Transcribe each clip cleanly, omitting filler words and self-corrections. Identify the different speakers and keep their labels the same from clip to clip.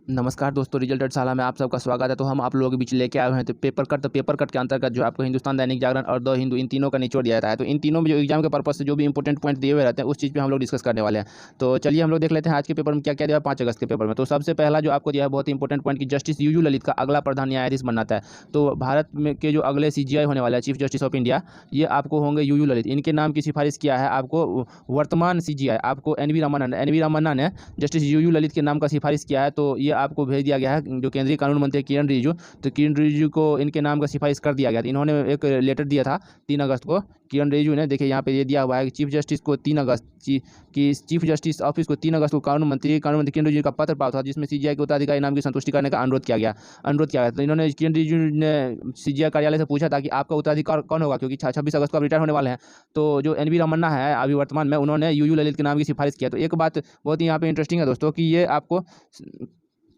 Speaker 1: नमस्कार दोस्तों, रिजल्ट शाला में आप सबका स्वागत है। तो हम आप लोगों के बीच लेके आए हुए हैं तो पेपर कट के अंतर्गत जो आपको हिंदुस्तान दैनिक जागरण और द हिंदू इन तीनों का निचोड़ दिया जाता है। तो इन तीनों में जो एग्जाम के पर्पस से जो भी इंपॉर्टेंट पॉइंट दिए हुए रहते हैं उस चीज़ पे हम लोग डिस्कस करने वाले हैं। तो चलिए हम लोग देख लेते हैं आज के पेपर में क्या क्या दिया है 5 अगस्त के पेपर में। तो सबसे पहला जो आपको दिया है बहुत ही इंपॉर्टेंट पॉइंट कि जस्टिस यू ललित का अगला प्रधान न्यायाधीश बनना था। तो भारत में के जो अगले CJI होने वाले हैं, चीफ जस्टिस ऑफ इंडिया, ये आपको होंगे यू ललित। इनके नाम की सिफारिश किया है आपको वर्तमान CJI आपको एन वी रमन्ना ने जस्टिस यू ललित के नाम का सिफारिश किया है। तो ये आपको भेज दिया गया है जो केंद्रीय कानून मंत्री किरण रिजिजू। तो किरण रिजिजू को इनके नाम का सिफारिश कर दिया गया था। इन्होंने एक लेटर दिया था 3 अगस्त को। किरण रिजिजू ने, देखिए यहाँ पे ये दिया हुआ है कि चीफ जस्टिस को 3 अगस्त की चीफ जस्टिस ऑफिस को 3 अगस्त को कानून मंत्री किरण रिजिजू का पत्र प्राप्त हुआ जिसमें CJI के उत्तराधिकारी नाम की संतुष्टि करने का अनुरोध किया गया। तो इन्होंने किरण रिजिजू ने CJI कार्यालय से पूछा था कि आपका उत्तराधिकार कौन होगा, क्योंकि 26 अगस्त को आप रिटायर होने वाले हैं। तो जो NV रमन्ना है अभी वर्तमान में, उन्होंने यू ललित के नाम की सिफारिश किया। तो एक बात बहुत ही यहाँ पे इंटरेस्टिंग है दोस्तों कि ये आपको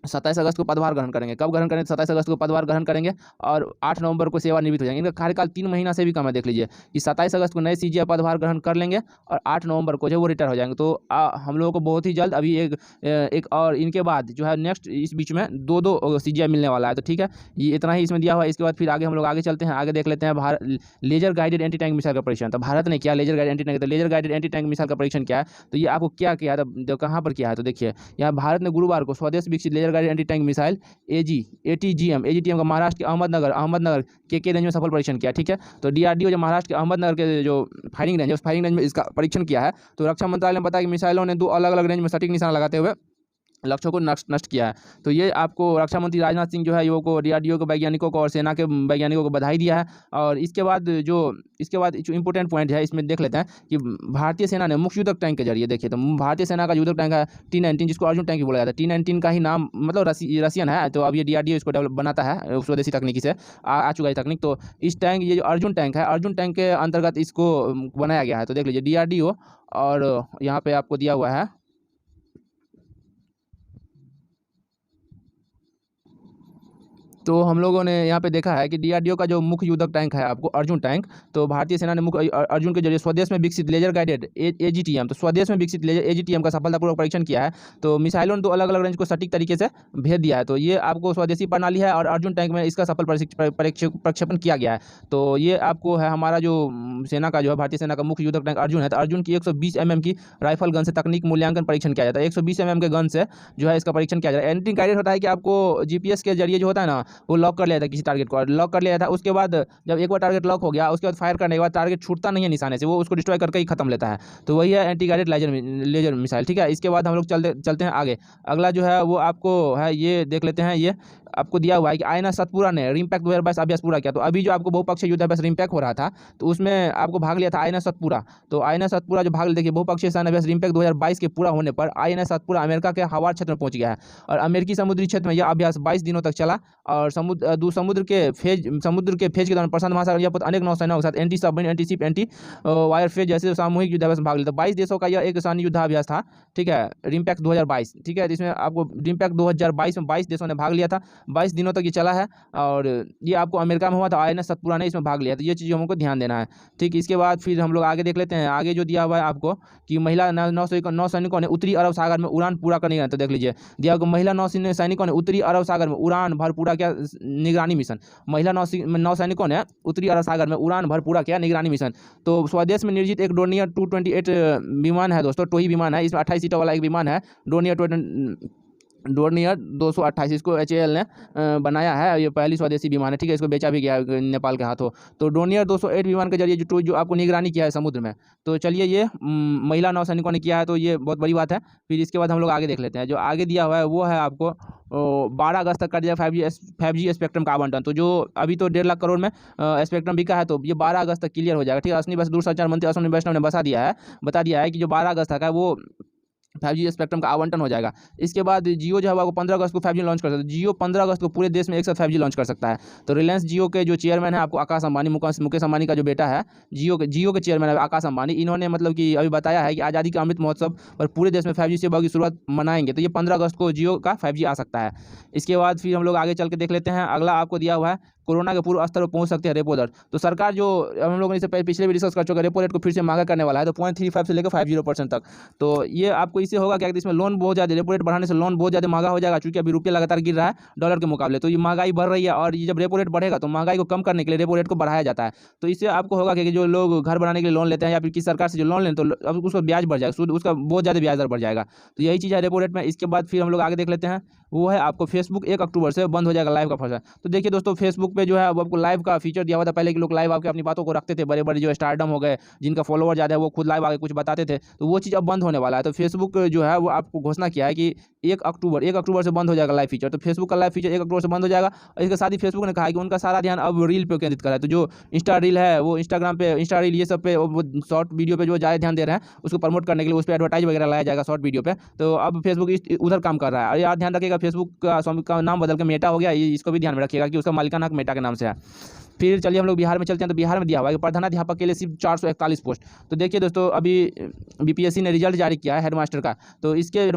Speaker 1: 27 अगस्त को पदभार ग्रहण करेंगे। कब ग्रहण करेंगे? 27 अगस्त को पदभार ग्रहण करेंगे और 8 नवंबर को सेवानिवृत्त हो जाएंगे। इनका कार्यकाल 3 महीना से भी कम है। देख लीजिए कि 27 अगस्त को नए CJI पदभार ग्रहण कर लेंगे और 8 नवंबर को जो वो रिटायर हो जाएंगे। तो हम लोगों को बहुत ही जल्द अभी एक और इनके बाद जो है नेक्स्ट इस बीच में दो CJI मिलने वाला है। तो ठीक है, ये इतना ही इसमें दिया हुआ है। इसके बाद फिर आगे हम लोग आगे चलते हैं, आगे देख लेते हैं laser guided anti tank missile का परीक्षण। तो भारत ने किया लेजर गाइडेड एंटी टैंक। तो laser guided anti tank missile का परीक्षण क्या है, तो ये आपको क्या किया है, तो कहाँ पर किया है, तो देखिए यहाँ भारत ने गुरुवार को स्वदेश विकसित laser guided anti tank missile ATGM का महाराष्ट्र के अहमदनगर के रेंज में सफल परीक्षण किया। ठीक है, तो DRDO जो महाराष्ट्र के अहमदनगर के जो फायरिंग रेंज है उस फायरिंग रेंज में इसका परीक्षण किया है। तो रक्षा मंत्रालय ने बताया कि मिसाइलों ने 2 अलग अलग रेंज में सटीक निशाना लगाते हुए लक्ष्यों को नष्ट किया है। तो ये आपको रक्षा मंत्री राजनाथ सिंह जो है युवकों को, DRDO के वैज्ञानिकों को और सेना के वैज्ञानिकों को बधाई दिया है। और इसके बाद जो इंपॉर्टेंट पॉइंट है इसमें देख लेते हैं कि भारतीय सेना ने मुख्य युद्धक टैंक के जरिए, देखिए तो भारतीय सेना का युद्धक टैंक है T-19, जिसको अर्जुन टैंक भी बोला जाता है। T-19 का ही नाम मतलब रसियन है। तो अब ये DRDO इसको डेवलप बनाता है स्वदेशी तकनीकी से आ चुका है तकनीक। तो इस टैंक, ये जो अर्जुन टैंक है, अर्जुन टैंक के अंतर्गत इसको बनाया गया है। तो देख लीजिए DRDO और यहाँ पे आपको दिया हुआ है तो हम लोगों ने यहाँ पे देखा है कि DRDO का जो मुख्य युद्धक टैंक है आपको अर्जुन टैंक, तो भारतीय सेना ने मुख्य अर्जुन के जरिए स्वदेश में विकसित लेजर गाइडेड AGTM, तो स्वदेश में विकसित लेजर AGTM का सफलतापूर्वक परीक्षण किया है। तो मिसाइलों ने 2 अलग अलग रेंज को सटीक तरीके से भेज दिया है। तो ये आपको स्वदेशी प्रणाली है और अर्जुन टैंक में इसका सफल प्रक्षेपण किया गया है। तो ये आपको है हमारा जो सेना का जो है भारतीय सेना का मुख्य युद्धक टैंक अर्जुन है। तो अर्जुन की 120 mm की राइफल गन से तकनीक मूल्यांकन परीक्षण किया जाता है। 120 mm के गन से जो है इसका परीक्षण किया जाता है। एंटी गाइडेड होता है कि आपको GPS के जरिए जो होता है ना, वो लॉक कर लिया था, किसी टारगेट को लॉक कर लिया था। उसके बाद जब एक बार टारगेट लॉक हो गया, उसके बाद फायर करने के बाद टारगेट छूटता नहीं है निशाने से, वो उसको डिस्ट्रॉय करके ही खत्म लेता है। तो वही है एंटी गाइडेड लेजर मिसाइल। ठीक है, इसके बाद हम लोग चलते हैं आगे। अगला जो है वो आपको है, ये देख लेते हैं। ये आपको दिया हुआ है कि INS सतपुरा ने रिमपैक 2022 अभ्यास पूरा किया। तो अभी जो आपको बहुपक्षीय युद्धाभ्यास रिमपैक हो रहा था, तो उसमें आपको भाग लिया था INS सतपुरा। तो INS सतपुरा जो भाग, देखिए बहुपक्षीय सैन्य अभ्यास रिमपैक 2022 के पूरा होने पर INS सतपुरा अमेरिका के हवाई क्षेत्र में पहुंच गया है। और अमेरिकी समुद्री क्षेत्र में यह अभ्यास 22 दिनों तक चला और समुद्र के फेज के दौरान प्रशांत महासागर या अनेक नौसेनाओं के साथ anti submarine, anti ship, anti wire phase जैसे सामूहिक युद्धाभ्यास में भाग लिया। 22 देशों का यह एक सैन्य युद्धाभ्यास था। ठीक है, रिमपैक 2022। ठीक है, इसमें आपको रिमपैक 2022 में 22 देशों ने भाग लिया था। 22 दिनों तक ये चला है और ये आपको अमेरिका में हुआ था। INS सतपुरा ने इसमें भाग लिया। तो ये चीज़ हमको ध्यान देना है। ठीक, इसके बाद फिर हम लोग आगे देख लेते हैं। आगे जो दिया हुआ है आपको कि महिला नौसैनिकों ने उत्तरी अरब सागर में उड़ान पूरा करने का, तो देख लीजिए दिया हुआ महिला नौसैनिकों ने उत्तरी अरब सागर में उड़ान भर पूरा किया निगरानी मिशन। महिला नौसैनिकों ने उत्तरी अरब सागर में उड़ान भर पूरा किया निगरानी मिशन। तो स्वदेश में निर्जित एक डोर्नियर 228 विमान है दोस्तों, टोही विमान है। इसमें 28 सीटों वाला एक विमान है, डोर्नियर 228। इसको HAL ने बनाया है। ये पहली स्वदेशी विमान है। ठीक है, इसको बेचा भी गया है नेपाल के हाथों। तो डोर्नियर 208 विमान के जरिए जो आपको निगरानी किया है समुद्र में। तो चलिए, ये महिला नौसैनिकों ने किया है, तो ये बहुत बड़ी बात है। फिर इसके बाद हम लोग आगे देख लेते हैं। जो आगे दिया हुआ है वो है आपको 12 अगस्त तक कर दिया 5G स्पेक्ट्रम का आवंटन। तो जो अभी तो 1.5 लाख करोड़ में स्पेक्ट्रम बिका है, तो ये 12 अगस्त तक क्लियर हो जाएगा। ठीक है, असली बस दूरसंचार मंत्री अश्विनी वैष्णव ने बता दिया है कि जो 12 अगस्त तक है वो 5G स्पेक्ट्रम का आवंटन हो जाएगा। इसके बाद जियो जो है वो 15 अगस्त को 5G लॉन्च कर सकता है। जियो 15 अगस्त को पूरे देश में एक साथ 5G लॉन्च कर सकता है। तो रिलायंस जियो के जो चेयरमैन है आपको आकाश अंबानी, मुकेश अंबानी का जो बेटा है, जियो के चेयरमैन है आकाश अंबानी, इन्होंने मतलब कि अभी बताया है कि आज़ादी का अमृत महोत्सव पर पूरे देश में 5G सेवा की शुरुआत मनाएंगे। तो ये 15 अगस्त को जियो का 5G आ सकता है। इसके बाद फिर हम लोग आगे चल के देख लेते हैं। अगला आपको दिया हुआ है कोरोना के पूर्व स्तर पर पहुंच सकते हैं रेपो दर। तो सरकार जो हम लोगों ने इसे पिछले भी डिस्कस कर चुके हैं, रेपो रेट को फिर से महंगा करने वाला है, तो 0.35 से लेकर 50% तक। तो ये आपको इससे होगा क्या कि इसमें लोन बहुत ज़्यादा, रेपो रेट बढ़ाने से लोन बहुत ज़्यादा महंगा हो जाएगा, क्योंकि अभी रुपया लगातार गिर रहा है डॉलर के मुकाबले। तो ये महंगाई बढ़ रही है, और ये जब रेपो रेट बढ़ेगा तो महंगाई को कम करने के लिए रेपो रेट को बढ़ाया जाता है। तो इससे आपको होगा कि जो लोग घर बनाने के लिए लोन लेते हैं या फिर किसी सरकार से जो लोन लेते हैं, तो अब उसका ब्याज बढ़ जाएगा, सूद उसका बहुत ज़्यादा ब्याज दर बढ़ जाएगा। तो यही चीज़ है रेपो रेट में। इसके बाद फिर हम लोग आगे देख लेते हैं, वो है आपको फेसबुक 1 अक्टूबर से बंद हो जाएगा लाइव का फंक्शन। तो देखिए दोस्तों, फेसबुक पे जो है अब आपको लाइव का फीचर दिया हुआ था। पहले के लोग लाइव आके अपनी बातों को रखते थे, बड़े बड़े जो स्टारडम हो गए, जिनका फॉलोवर ज़्यादा है, वो खुद लाइव आके कुछ बताते थे, तो वो चीज़ अब बंद होने वाला है। तो फेसबुक जो है वो आपको घोषणा किया है कि 1 अक्टूबर से बंद हो जाएगा लाइव फीचर। तो फेसबुक का लाइव फीचर 1 अक्टूबर से बंद हो जाएगा। और इसके साथ ही फेसबुक ने कहा है कि उनका सारा ध्यान अब रील पे केंद्रित कर रहा है। तो जो इंस्टा रील है, वो इंस्टाग्राम पे, इंस्टा रील ये सब पे, वो शॉर्ट वीडियो पे जो ज़्यादा ध्यान दे रहे हैं, उसको प्रमोट करने के लिए उस पर एडवर्टाइज वगैरह लाया जाएगा शॉर्ट वीडियो पे। तो अब फेसबुक उधर काम कर रहा है। और यार ध्यान रखिएगा, फेसबुक का नाम बदल के मेटा हो गया, इसको भी ध्यान में रखिएगा कि उसका मालिकाना हक मेटा के नाम से है। फिर चलिए हम लोग बिहार में चलते हैं। तो बिहार में दिया हुआ है कि प्रधानाध्यापक के लिए सिर्फ 441 पोस्ट। तो देखिए दोस्तों, अभी बीपीएससी ने रिजल्ट जारी किया है हेडमास्टर का। तो इसके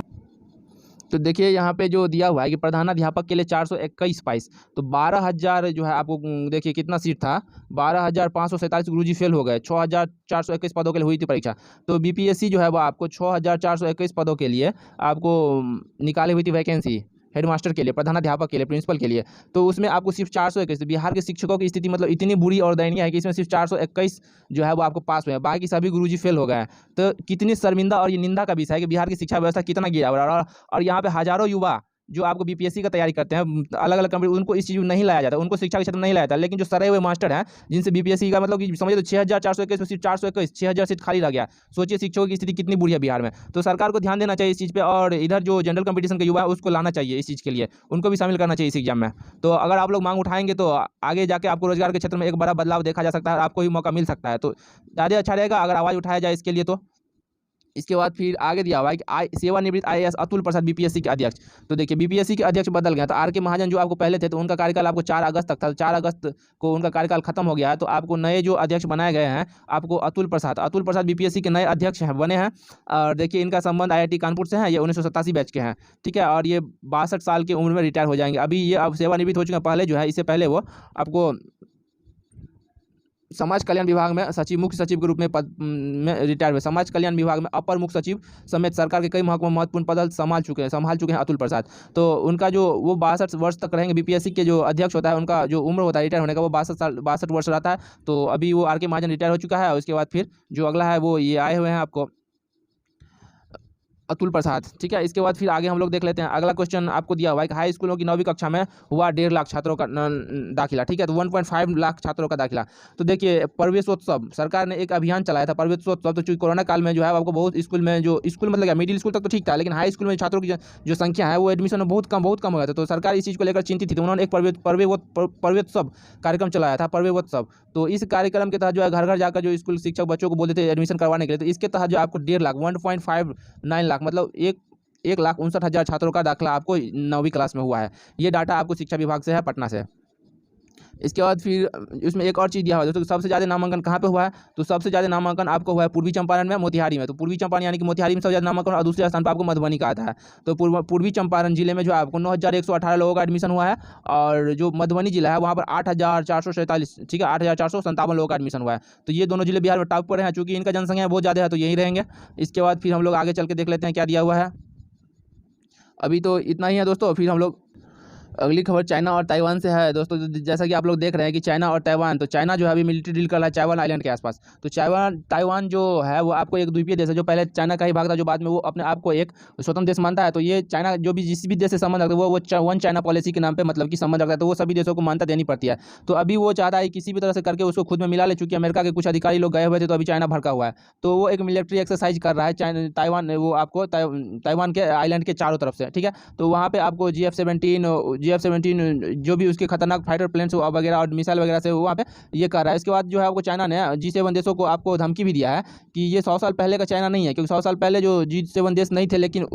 Speaker 1: तो देखिए यहाँ पे जो दिया हुआ है कि प्रधानाध्यापक के लिए 421 पाइस। तो 12,000 जो है आपको देखिए कितना सीट था, 12,547 गुरुजी फेल हो गए। 6,421 पदों के लिए हुई थी परीक्षा। तो बीपीएससी जो है वो आपको 6,421 पदों के लिए आपको निकाली हुई थी वैकेंसी, हेडमास्टर के लिए, प्रधानाध्यापक के लिए, प्रिंसिपल के लिए। तो उसमें आपको सिर्फ 421, बिहार के शिक्षकों की स्थिति मतलब इतनी बुरी और दयनीय है कि इसमें सिर्फ 421 जो है वो आपको पास हुए हैं, बाकी सभी गुरुजी फेल हो गए हैं। तो कितनी शर्मिंदा और ये निंदा का विषय है कि बिहार की शिक्षा व्यवस्था कितना गिरा हुआ है। और यहाँ पे हजारों युवा जो आपको बीपीएससी का तैयारी करते हैं अलग अलग कंपनी, उनको इस चीज़ में नहीं लाया जाता, उनको शिक्षा के क्षेत्र में नहीं लाया जाता। लेकिन जो सरे हुए मास्टर हैं, जिनसे बीपीएससी का मतलब कि समझिए तो 6,421 में सिर्फ 421, 6,000 सीट खाली रह गया। सोचिए शिक्षकों की स्थिति कितनी बुरी है बिहार में। तो सरकार को ध्यान देना चाहिए इस चीज़ पे, और इधर जो जनरल कंपटीशन के युवा है उसको लाना चाहिए इस चीज़ के लिए, उनको भी शामिल करना चाहिए इस एग्जाम में। तो अगर आप लोग मांग उठाएंगे तो आगे जाके आपको रोजगार के क्षेत्र में एक बड़ा बदलाव देखा जा सकता है, आपको भी मौका मिल सकता है। तो ज़्यादा अच्छा रहेगा अगर आवाज़ उठाया जाए इसके लिए। तो इसके बाद फिर आगे दिया हुआ है कि सेवानिवृत्त आईएएस अतुल प्रसाद बीपीएससी के अध्यक्ष। तो देखिए बीपीएससी के अध्यक्ष बदल गए। तो आर के महाजन जो आपको पहले थे, तो उनका कार्यकाल आपको 4 अगस्त तक था। 4 अगस्त को उनका कार्यकाल खत्म हो गया है। तो आपको नए जो अध्यक्ष बनाए गए हैं, आपको अतुल प्रसाद बीपीएससी के नए अध्यक्ष बने हैं। और देखिए इनका संबंध आईआईटी कानपुर से है, ये 1987 बैच के हैं, ठीक है। और ये 62 साल की उम्र में रिटायर हो जाएंगे। अभी ये अब सेवानिवृत्त हो चुके हैं। पहले जो है, इससे पहले वो आपको समाज कल्याण विभाग में सचिव, मुख्य सचिव के रूप में पद में रिटायर हुए। समाज कल्याण विभाग में अपर मुख्य सचिव समेत सरकार के कई महत्वपूर्ण पद संभाल चुके हैं अतुल प्रसाद। तो उनका जो वो 62 वर्ष तक रहेंगे। बीपीएससी के जो अध्यक्ष होता है, उनका जो उम्र होता है रिटायर होने का, वो 62 वर्ष रहता है। तो अभी वो आर के महाजन रिटायर हो चुका है। और उसके बाद फिर जो अगला है वो ये आए हुए हैं आपको अतुल प्रसाद, ठीक है। इसके बाद फिर आगे हम लोग देख लेते हैं। अगला क्वेश्चन आपको दिया हुआ है कि हाई स्कूलों की 9वीं कक्षा में हुआ 1.5 लाख छात्रों का दाखिला, ठीक है। तो 1.5 लाख छात्रों का दाखिला। तो देखिए प्रवेशोत्सव, सरकार ने एक अभियान चलाया था प्रवेशोत्सव। तो चूंकि कोरोना काल में जो है आपको बहुत स्कूल में, जो स्कूल मतलब क्या मिडिल स्कूल तक तो ठीक था, लेकिन हाई स्कूल में छात्रों की जो संख्या है वो एडमिशन में बहुत कम हो गया था। तो सरकार इस चीज़ को लेकर चिंतित थी। तो उन्होंने एक प्रवेशोत्सव कार्यक्रम चलाया था, प्रवेशोत्सव। तो इस कार्यक्रम के तहत जो है घर घर जाकर जो स्कूल शिक्षक बच्चों को बोलते थे एडमिशन करवाने के लिए, तो इसके तहत जो आपको 1.5 लाख 1.59 लाख मतलब 1,59,000 छात्रों का दाखिला आपको 9वीं क्लास में हुआ है। ये डाटा आपको शिक्षा विभाग से है, पटना से। इसके बाद फिर इसमें एक और चीज़ दिया हुआ है दोस्तों, सबसे ज़्यादा नामांकन कहाँ पे हुआ है। तो सबसे ज़्यादा नामांकन आपको हुआ है पूर्वी चंपारण में, मोतिहारी में। तो पूर्वी चंपारण यानी कि मोतिहारी में सबसे ज़्यादा नामांकन, और दूसरे स्थान पर आपको मधुबनी का आता है। तो पूर्वी चंपारण जिले में जो है आपको 9,118 लोगों का एडमिशन हुआ है। और जो मधुबनी जिला है वहाँ पर 8,447, ठीक है, 8,457 लोगों का एडमिशन हुआ है। तो ये दोनों जिले बिहार में टॉप पर हैं, चूँकि इनका जनसंख्या बहुत ज़्यादा है, तो यही रहेंगे। इसके बाद फिर हम लोग आगे चल के देख लेते हैं क्या दिया हुआ है। अभी तो इतना ही है दोस्तों। फिर हम लोग अगली खबर चाइना और ताइवान से है दोस्तों। जैसा कि आप लोग देख रहे हैं कि चाइना और ताइवान, तो चाइना जो है अभी मिलिट्री डील कर रहा है चाइवान आइलैंड के आसपास। तो ताइवान जो है वो आपको एक द्वीपीय देश है, जो पहले चाइना का ही भाग था, जो बाद में वो अपने आप को एक स्वतंत्र देश मानता है। तो ये चाइना जो भी जिस भी देश से संबंध रखता है वो वन चाइना पॉलिसी के नाम पर मतलब कि संबंध रखता है। तो वो सभी देशों को मान्यता देनी पड़ती है। तो अभी वो चाहता है किसी भी तरह से करके उसको खुद में मिला ले, चूँकि अमेरिका के कुछ अधिकारी लोग गए हुए थे, तो अभी चाइना भड़का हुआ है। तो वो एक मिलिट्री एक्सरसाइज कर रहा है ताइवान, वो आपको ताइवान के आइलैंड के चारों तरफ से, ठीक है। तो वहाँ पे आपको GF-17 जो भी उसके खतरनाक फाइटर प्लेन्स वगैरह और मिसाइल वगैरह से वहाँ पे ये कर रहा है। इसके बाद जो है आपको चाइना ने G7 देशों को आपको धमकी भी दिया है कि ये 100 साल पहले का चाइना नहीं है, क्योंकि 100 साल पहले जो G7 देश नहीं थे, लेकिन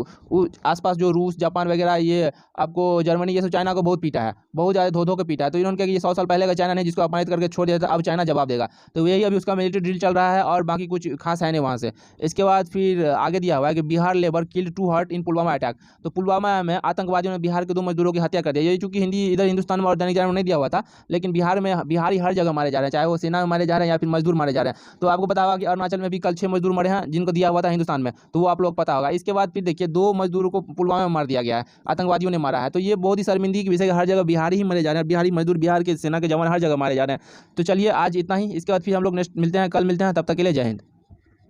Speaker 1: आसपास जो रूस, जापान वगैरह, ये आपको जर्मनी, ये सब चाइना को बहुत पीटा है, बहुत ज़्यादा धो के पीटा है। तो इन्होंने कहा कि ये 100 साल पहले का चाइना नहीं, जिसको अपमानित करके छोड़ दिया था, अब चाइना जवाब देगा। तो यही अभी उसका मिलिट्री ड्रिल चल रहा है, और बाकी कुछ खास है नहीं वहाँ से। इसके बाद फिर आगे दिया हुआ है कि बिहार लेबर किल्ड 2 हर्ट इन पुलवामा अटैक। तो पुलवामा में आतंकवादियों ने बिहार के 2 मजदूरों की हत्या कर दी। लिए। ये चूंकि हिंदी इधर हिंदुस्तान में और दैनिक जागरण में नहीं दिया हुआ था, लेकिन बिहार में बिहारी हर जगह मारे जा रहे हैं, चाहे वो सेना में मारे जा रहे हैं या फिर मजदूर मारे जा रहे हैं। तो आपको पता होगा कि अरुणाचल में भी कल 6 मजदूर मरे हैं जिनको दिया हुआ था हिंदुस्तान में, तो वो आप लोग पता होगा। इसके बाद फिर देखिए 2 मजदूरों को पुलवामा में मार दिया गया है, आतंकवादियों ने मारा है। तो ये बहुत ही शर्मिंदगी की विषय है, हर जगह बिहारी ही मरे जा रहे हैं, बिहारी मजदूर, बिहार के सेना के जवान हर जगह मारे जा रहे हैं। तो चलिए आज इतना ही, इसके बाद फिर हम लोग नेक्स्ट मिलते हैं, कल मिलते हैं, तब तक के लिए जय हिंद।